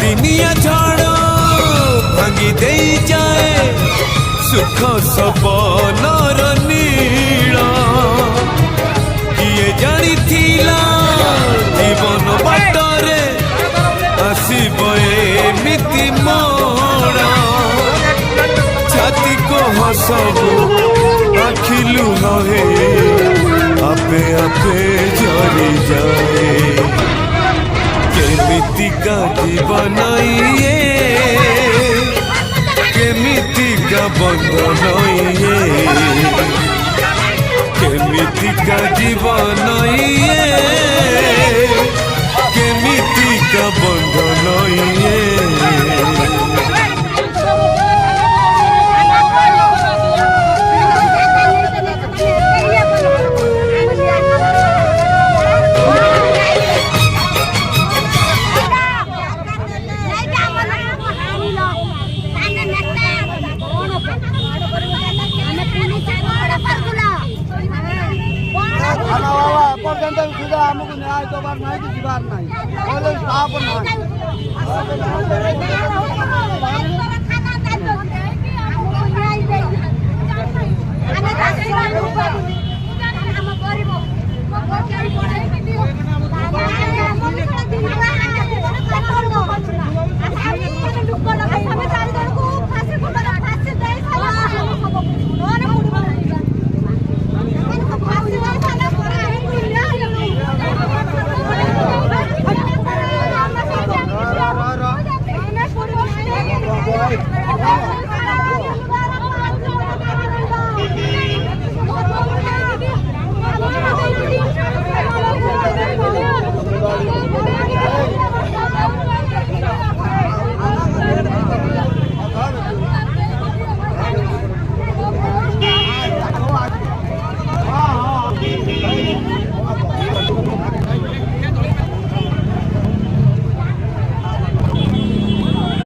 दिनिया झड़ भांगी दे जाए सुख सपनर नीड़ किए जानी थिला जीवन बाटरे आसब एमिति मोड़ छाती को हसबू आखिलु हे आपे आपे झरी जाए केमितिका जीवन ये केमितिका बंधन ये केमितिका जीवन ये केमितिका बंधन ये सुधा आमको न्याय दबार ना कि जीवार ना बोले साफ ना